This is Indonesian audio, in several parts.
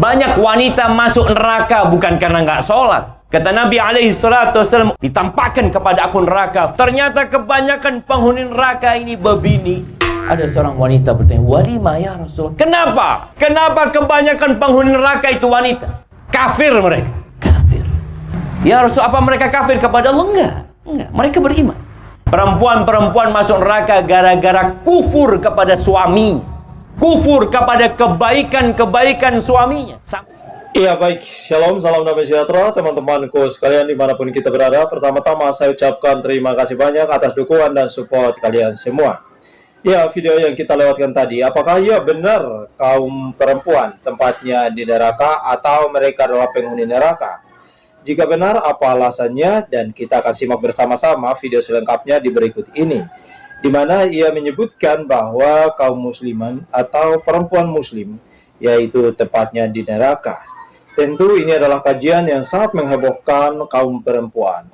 Banyak wanita masuk neraka bukan karena nggak sholat. Kata Nabi SAW, ditampakkan kepada aku neraka. Ternyata kebanyakan penghuni neraka ini bebini. Ada seorang wanita bertanya, walima ya Rasul. Kenapa? Kenapa kebanyakan penghuni neraka itu wanita? Kafir mereka. Kafir. Ya Rasul, apa mereka kafir kepada Allah? Enggak. Mereka beriman. Perempuan-perempuan masuk neraka gara-gara kufur kepada suami. Kufur kepada kebaikan-kebaikan suaminya. Iya baik, shalom, salam damai sejahtera teman-temanku sekalian dimanapun kita berada. Pertama-tama saya ucapkan terima kasih banyak atas dukungan dan support kalian semua. Ya, video yang kita lewatkan tadi, apakah ya benar kaum perempuan tempatnya di neraka atau mereka adalah penghuni neraka? Jika benar, apa alasannya? Dan kita akan simak bersama-sama video selengkapnya di berikut ini, di mana ia menyebutkan bahwa kaum musliman atau perempuan muslim yaitu tepatnya di neraka. Tentu ini adalah kajian yang sangat menghebohkan kaum perempuan.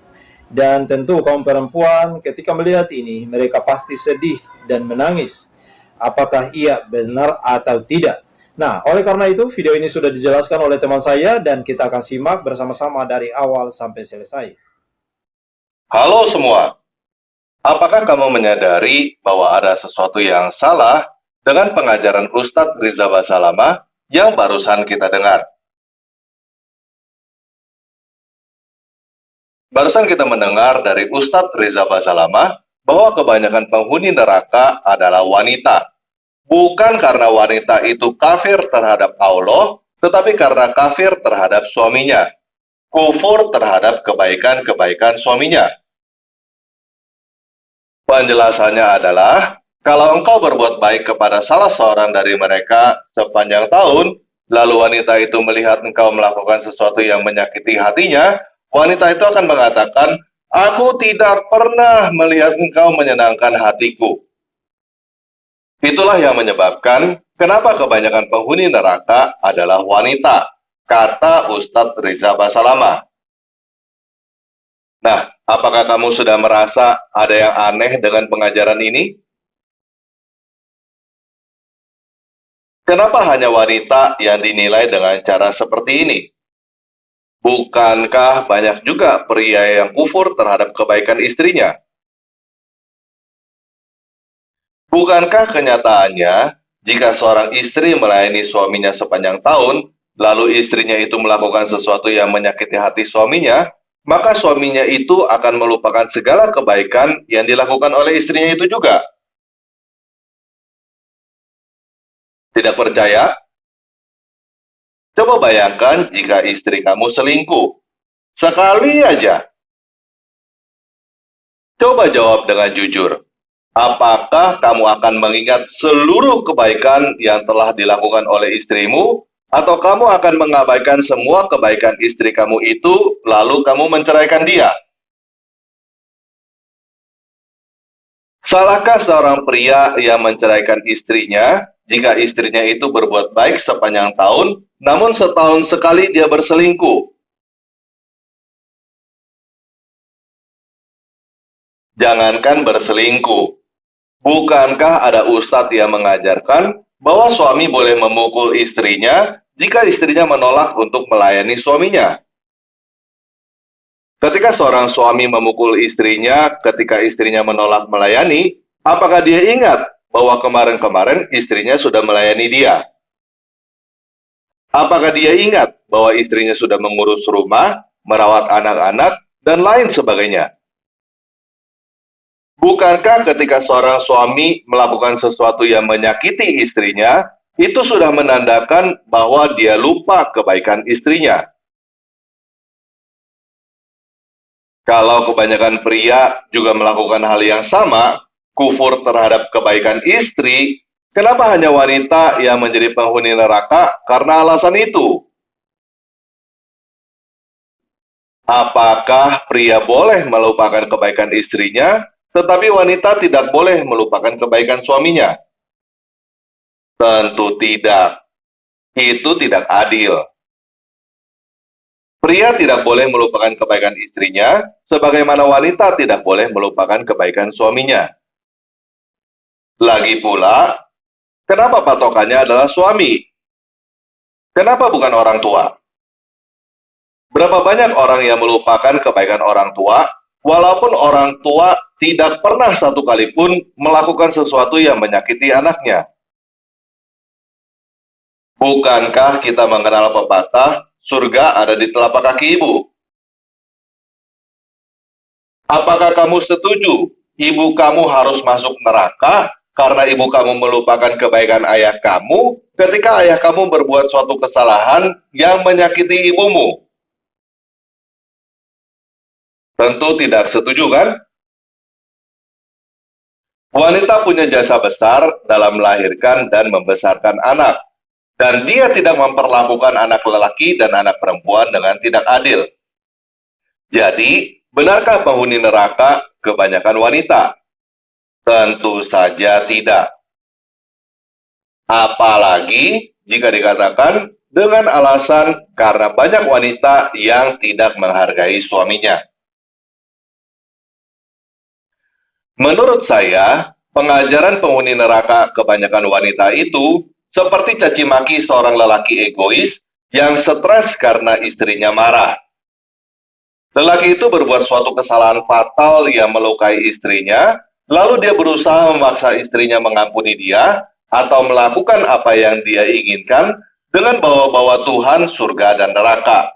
Dan tentu kaum perempuan ketika melihat ini mereka pasti sedih dan menangis. Apakah ia benar atau tidak? Nah, oleh karena itu video ini sudah dijelaskan oleh teman saya dan kita akan simak bersama-sama dari awal sampai selesai. Halo semua. Apakah kamu menyadari bahwa ada sesuatu yang salah dengan pengajaran Ustadz Riza Basalamah yang barusan kita dengar? Barusan kita mendengar dari Ustadz Riza Basalamah bahwa kebanyakan penghuni neraka adalah wanita. Bukan karena wanita itu kafir terhadap Allah, tetapi karena kafir terhadap suaminya. Kufur terhadap kebaikan-kebaikan suaminya. Penjelasannya adalah, kalau engkau berbuat baik kepada salah seorang dari mereka sepanjang tahun, lalu wanita itu melihat engkau melakukan sesuatu yang menyakiti hatinya, wanita itu akan mengatakan, aku tidak pernah melihat engkau menyenangkan hatiku. Itulah yang menyebabkan kenapa kebanyakan penghuni neraka adalah wanita, kata Ustadz Riza Basalamah. Nah, apakah kamu sudah merasa ada yang aneh dengan pengajaran ini? Kenapa hanya wanita yang dinilai dengan cara seperti ini? Bukankah banyak juga pria yang kufur terhadap kebaikan istrinya? Bukankah kenyataannya, jika seorang istri melayani suaminya sepanjang tahun, lalu istrinya itu melakukan sesuatu yang menyakiti hati suaminya, maka suaminya itu akan melupakan segala kebaikan yang dilakukan oleh istrinya itu juga? Tidak percaya? Coba bayangkan jika istri kamu selingkuh. Sekali aja. Coba jawab dengan jujur. Apakah kamu akan mengingat seluruh kebaikan yang telah dilakukan oleh istrimu? Atau kamu akan mengabaikan semua kebaikan istri kamu itu, lalu kamu menceraikan dia? Salahkah seorang pria yang menceraikan istrinya jika istrinya itu berbuat baik sepanjang tahun, namun setahun sekali dia berselingkuh? Jangankan berselingkuh. Bukankah ada ustadz yang mengajarkan bahwa suami boleh memukul istrinya jika istrinya menolak untuk melayani suaminya? Ketika seorang suami memukul istrinya ketika istrinya menolak melayani, apakah dia ingat bahwa kemarin-kemarin istrinya sudah melayani dia? Apakah dia ingat bahwa istrinya sudah mengurus rumah, merawat anak-anak, dan lain sebagainya? Bukankah ketika seorang suami melakukan sesuatu yang menyakiti istrinya, itu sudah menandakan bahwa dia lupa kebaikan istrinya? Kalau kebanyakan pria juga melakukan hal yang sama, kufur terhadap kebaikan istri, kenapa hanya wanita yang menjadi penghuni neraka karena alasan itu? Apakah pria boleh melupakan kebaikan istrinya, tetapi wanita tidak boleh melupakan kebaikan suaminya? Tentu tidak. Itu tidak adil. Pria tidak boleh melupakan kebaikan istrinya, sebagaimana wanita tidak boleh melupakan kebaikan suaminya. Lagi pula, kenapa patokannya adalah suami? Kenapa bukan orang tua? Berapa banyak orang yang melupakan kebaikan orang tua, walaupun orang tua tidak pernah satu kali pun melakukan sesuatu yang menyakiti anaknya? Bukankah kita mengenal pepatah, surga ada di telapak kaki ibu? Apakah kamu setuju ibu kamu harus masuk neraka karena ibu kamu melupakan kebaikan ayah kamu ketika ayah kamu berbuat suatu kesalahan yang menyakiti ibumu? Tentu tidak setuju, kan? Wanita punya jasa besar dalam melahirkan dan membesarkan anak, dan dia tidak memperlakukan anak lelaki dan anak perempuan dengan tidak adil. Jadi, benarkah penghuni neraka kebanyakan wanita? Tentu saja tidak. Apalagi jika dikatakan dengan alasan karena banyak wanita yang tidak menghargai suaminya. Menurut saya, pengajaran penghuni neraka kebanyakan wanita itu seperti caci maki seorang lelaki egois yang stres karena istrinya marah. Lelaki itu berbuat suatu kesalahan fatal yang melukai istrinya, lalu dia berusaha memaksa istrinya mengampuni dia atau melakukan apa yang dia inginkan dengan bawa-bawa Tuhan, surga, dan neraka.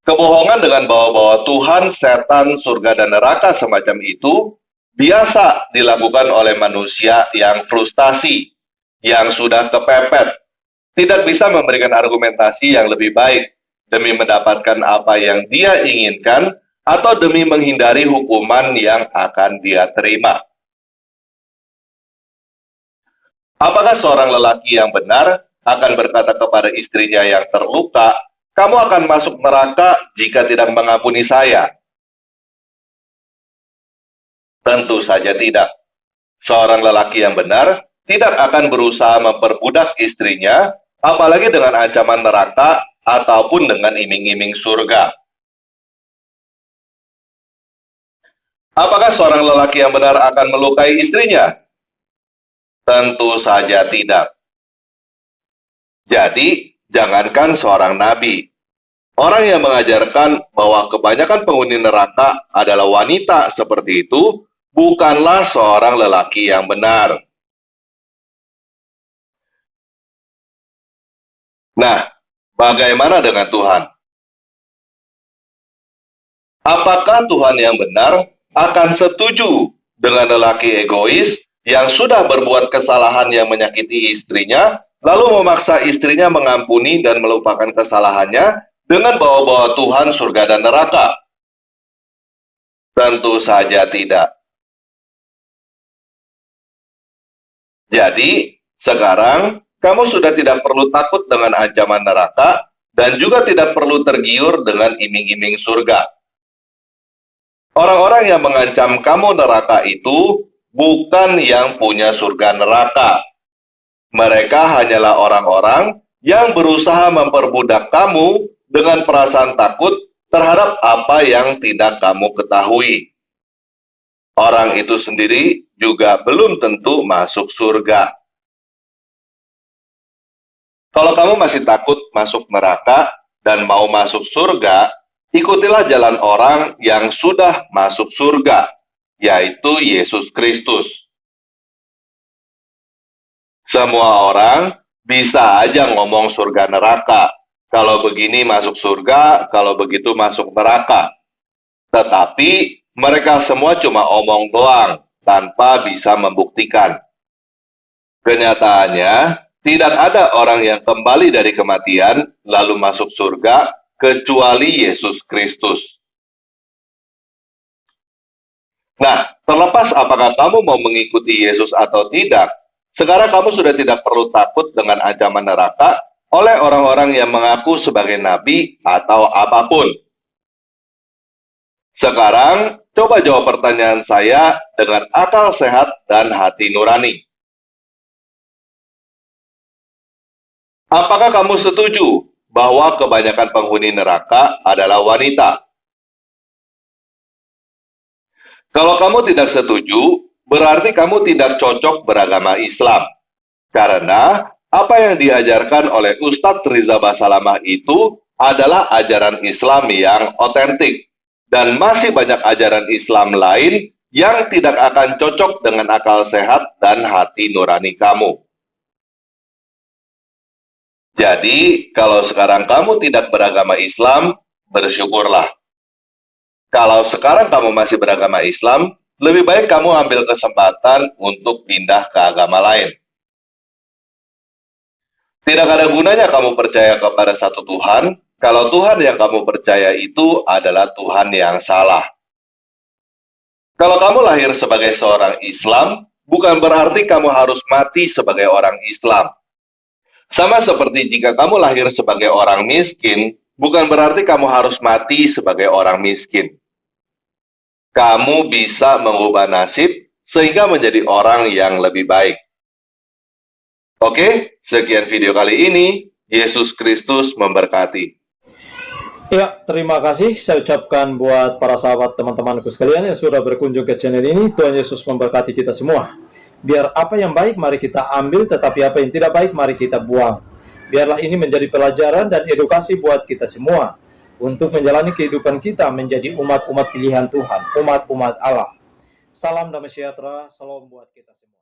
Kebohongan dengan bawa-bawa Tuhan, setan, surga, dan neraka semacam itu biasa dilakukan oleh manusia yang frustasi, yang sudah kepepet, tidak bisa memberikan argumentasi yang lebih baik demi mendapatkan apa yang dia inginkan atau demi menghindari hukuman yang akan dia terima. Apakah seorang lelaki yang benar akan berkata kepada istrinya yang terluka, "Kamu akan masuk neraka jika tidak mengampuni saya"? Tentu saja tidak. Seorang lelaki yang benar tidak akan berusaha memperbudak istrinya, apalagi dengan ancaman neraka ataupun dengan iming-iming surga. Apakah seorang lelaki yang benar akan melukai istrinya? Tentu saja tidak. Jadi, jangankan seorang nabi, orang yang mengajarkan bahwa kebanyakan penghuni neraka adalah wanita seperti itu, bukanlah seorang lelaki yang benar. Nah, bagaimana dengan Tuhan? Apakah Tuhan yang benar akan setuju dengan lelaki egois yang sudah berbuat kesalahan yang menyakiti istrinya, lalu memaksa istrinya mengampuni dan melupakan kesalahannya dengan bawa-bawa Tuhan, surga, dan neraka? Tentu saja tidak. Jadi, sekarang kamu sudah tidak perlu takut dengan ancaman neraka dan juga tidak perlu tergiur dengan iming-iming surga. Orang-orang yang mengancam kamu neraka itu bukan yang punya surga neraka. Mereka hanyalah orang-orang yang berusaha memperbudak kamu dengan perasaan takut terhadap apa yang tidak kamu ketahui. Orang itu sendiri juga belum tentu masuk surga. Kalau kamu masih takut masuk neraka dan mau masuk surga, ikutilah jalan orang yang sudah masuk surga, yaitu Yesus Kristus. Semua orang bisa aja ngomong surga neraka. Kalau begini masuk surga, kalau begitu masuk neraka. Tetapi mereka semua cuma omong doang, tanpa bisa membuktikan. Kenyataannya, tidak ada orang yang kembali dari kematian lalu masuk surga kecuali Yesus Kristus. Nah, terlepas apakah kamu mau mengikuti Yesus atau tidak, sekarang kamu sudah tidak perlu takut dengan ancaman neraka oleh orang-orang yang mengaku sebagai nabi atau apapun. Sekarang, coba jawab pertanyaan saya dengan akal sehat dan hati nurani. Apakah kamu setuju bahwa kebanyakan penghuni neraka adalah wanita? Kalau kamu tidak setuju, berarti kamu tidak cocok beragama Islam. Karena apa yang diajarkan oleh Ustadz Riza Basalamah itu adalah ajaran Islam yang otentik. Dan masih banyak ajaran Islam lain yang tidak akan cocok dengan akal sehat dan hati nurani kamu. Jadi, kalau sekarang kamu tidak beragama Islam, bersyukurlah. Kalau sekarang kamu masih beragama Islam, lebih baik kamu ambil kesempatan untuk pindah ke agama lain. Tidak ada gunanya kamu percaya kepada satu Tuhan, kalau Tuhan yang kamu percaya itu adalah Tuhan yang salah. Kalau kamu lahir sebagai seorang Islam, bukan berarti kamu harus mati sebagai orang Islam. Sama seperti jika kamu lahir sebagai orang miskin, bukan berarti kamu harus mati sebagai orang miskin. Kamu bisa mengubah nasib sehingga menjadi orang yang lebih baik. Oke, sekian video kali ini. Yesus Kristus memberkati. Ya, terima kasih saya ucapkan buat para sahabat teman-temanku sekalian yang sudah berkunjung ke channel ini. Tuhan Yesus memberkati kita semua. Biar apa yang baik mari kita ambil, tetapi apa yang tidak baik mari kita buang. Biarlah ini menjadi pelajaran dan edukasi buat kita semua untuk menjalani kehidupan kita menjadi umat-umat pilihan Tuhan, umat-umat Allah. Salam damai sejahtera, salam buat kita semua.